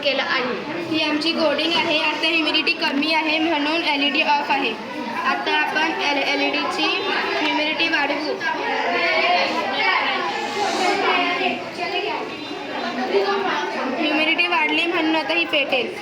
केलं आहे. ही आमची कोडिंग आहे. आता ह्युमिडिटी कमी आहे म्हणून LED ऑफ आहे. आता आपण LEDची ह्युमिडिटी वाढवू. ह्युमिडिटी वाढली म्हणून आता ही पेटेल.